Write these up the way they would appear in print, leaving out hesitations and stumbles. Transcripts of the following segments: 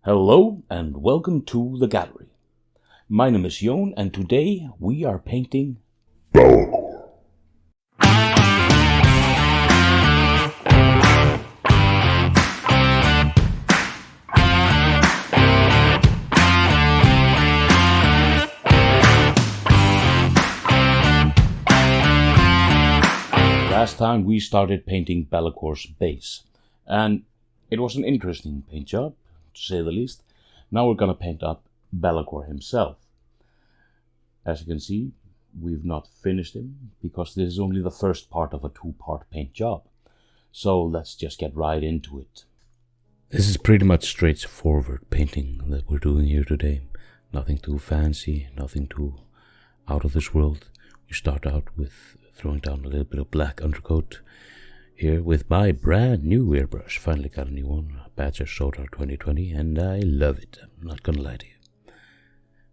Hello and welcome to the gallery. My name is Jon and today we are painting belakor. Last time we started painting Belakor's base, and it was an interesting paint job, to say the least. Now we're gonna paint up Belakor himself. As you can see, we've not finished him, because this is only the first part of a two-part paint job. So let's just get right into it. This is pretty much straightforward painting that we're doing here today. Nothing too fancy, nothing too out of this world. We start out with throwing down a little bit of black undercoat here with my brand new airbrush. Finally got a new one, Badger Soda 2020, and I love it. I'm not gonna lie to you.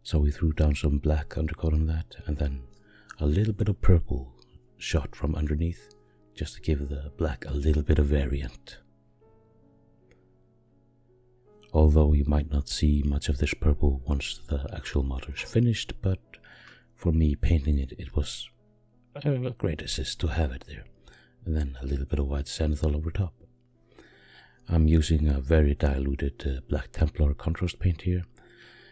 So we threw down some black undercoat on that, and then a little bit of purple shot from underneath, just to give the black a little bit of variant. Although you might not see much of this purple once the actual model is finished, but for me painting it, it was a great assist to have it there. And then a little bit of white sandal over top. I'm using a very diluted Black Templar contrast paint here,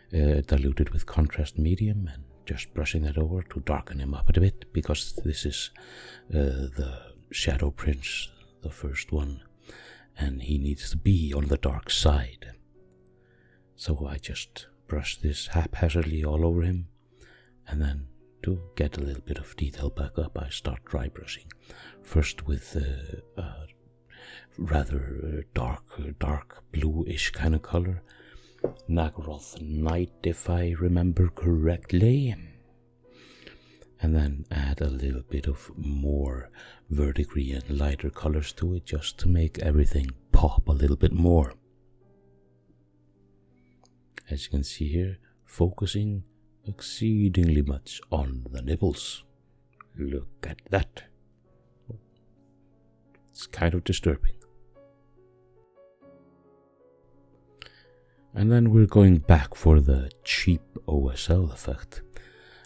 diluted with contrast medium, and just brushing that over to darken him up a bit, because this is the Shadow Prince, the first one, and he needs to be on the dark side. So I just brush this haphazardly all over him, and then to get a little bit of detail back up, I start dry brushing. First with a rather dark bluish kind of color, Naggaroth Night, if I remember correctly, and then add a little bit of more verdigris and lighter colors to it, just to make everything pop a little bit more. As you can see here, focusing exceedingly much on the nipples. Look at that. It's kind of disturbing. And then we're going back for the cheap OSL effect.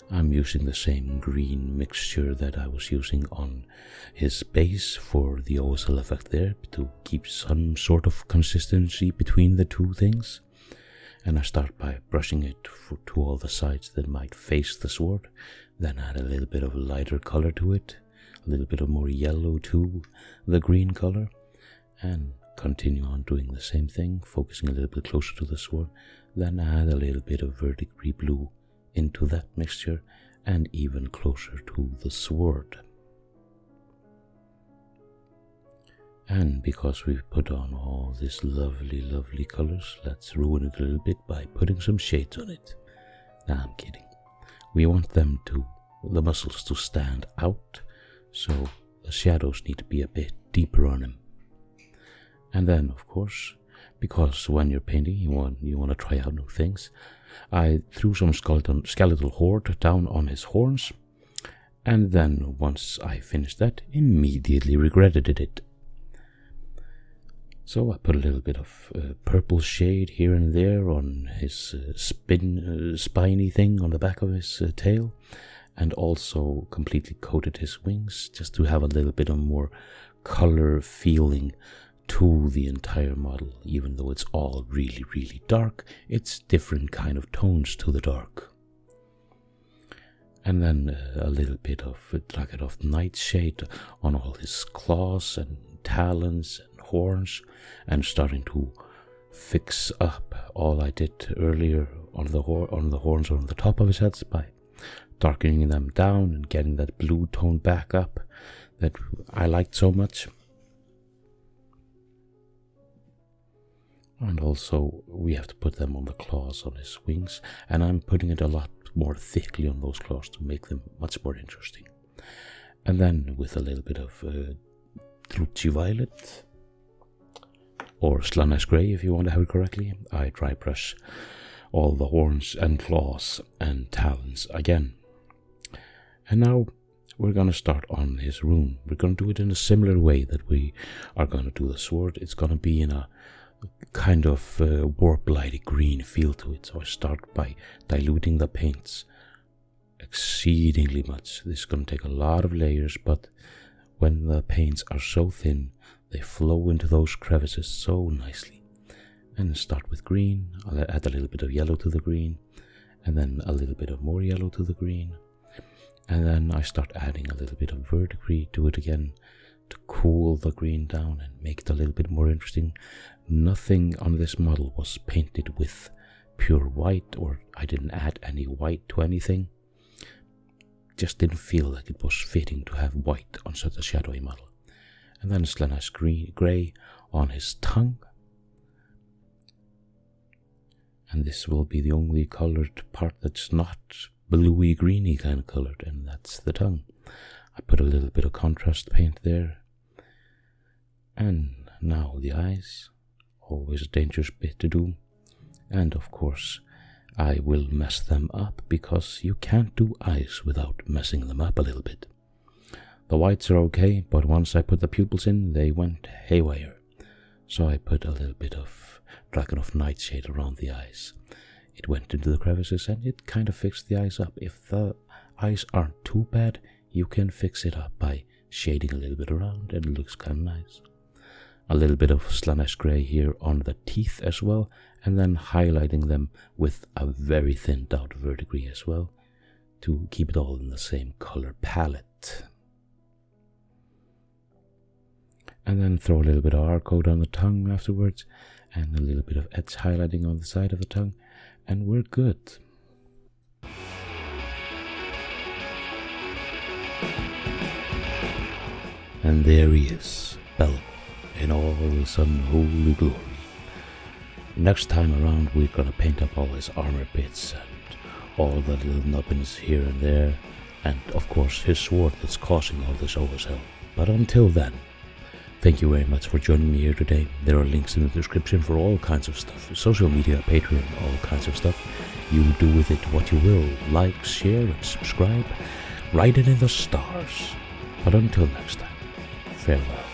I'm using the same green mixture that I was using on his base for the OSL effect there, to keep some sort of consistency between the two things. And I start by brushing it to all the sides that might face the sword, then add a little bit of lighter color to it, a little bit of more yellow to the green color, and continue on doing the same thing, focusing a little bit closer to the sword, then add a little bit of verdigris blue into that mixture, and even closer to the sword. And because we've put on all these lovely colors, let's ruin it a little bit by putting some shades on it. Nah, I'm kidding. We want the muscles to stand out, so the shadows need to be a bit deeper on him. And then, of course, because when you're painting, you want to try out new things, I threw some skeletal horde down on his horns, and then once I finished that, immediately regretted it. So I put a little bit of purple shade here and there on his spiny thing on the back of his tail, and also completely coated his wings, just to have a little bit of more color feeling to the entire model. Even though it's all really dark, it's different kind of tones to the dark. And then a little bit of Naggaroth Nightshade on all his claws and talons and horns, and starting to fix up all I did earlier on the horns on the top of his head by darkening them down and getting that blue tone back up that I liked so much. And also we have to put them on the claws on his wings, and I'm putting it a lot more thickly on those claws to make them much more interesting. And then with a little bit of Druchii Violet, or Slanesh Grey if you want to have it correctly, I dry brush all the horns and claws and talons again. And now we're going to start on his rune. We're going to do it in a similar way that we are going to do the sword. It's going to be in a kind of warp-lighty green feel to it. So I start by diluting the paints exceedingly much. This is going to take a lot of layers, but when the paints are so thin, they flow into those crevices so nicely. And start with green. I'll add a little bit of yellow to the green, and then a little bit of more yellow to the green. And then I start adding a little bit of verdigris to it again to cool the green down and make it a little bit more interesting. Nothing on this model was painted with pure white, or I didn't add any white to anything. Just didn't feel like it was fitting to have white on such a shadowy model. And then Slaanesh grey on his tongue. And this will be the only colored part that's not bluey greeny kind of colored, and that's the tongue. I put a little bit of contrast paint there. And now the eyes, always a dangerous bit to do. And of course, I will mess them up, because you can't do eyes without messing them up a little bit. The whites are okay, but once I put the pupils in, they went haywire. So I put a little bit of Dragon of Nightshade around the eyes. It went into the crevices and it kind of fixed the eyes up. If the eyes aren't too bad, you can fix it up by shading a little bit around, and it looks kind of nice. A little bit of Slaanesh grey here on the teeth as well, and then highlighting them with a very thinned out verdigris as well, to keep it all in the same color palette. And then throw a little bit of R-code on the tongue afterwards, and a little bit of edge highlighting on the side of the tongue, and we're good. And there he is, belakor, in all his unholy glory. Next time around, we're gonna paint up all his armor bits and all the little nubbins here and there, and of course his sword that's causing all this oversell. But until then, thank you very much for joining me here today. There are links in the description for all kinds of stuff. Social media, Patreon, all kinds of stuff. You do with it what you will. Like, share, and subscribe. Write it in the stars. But until next time, farewell.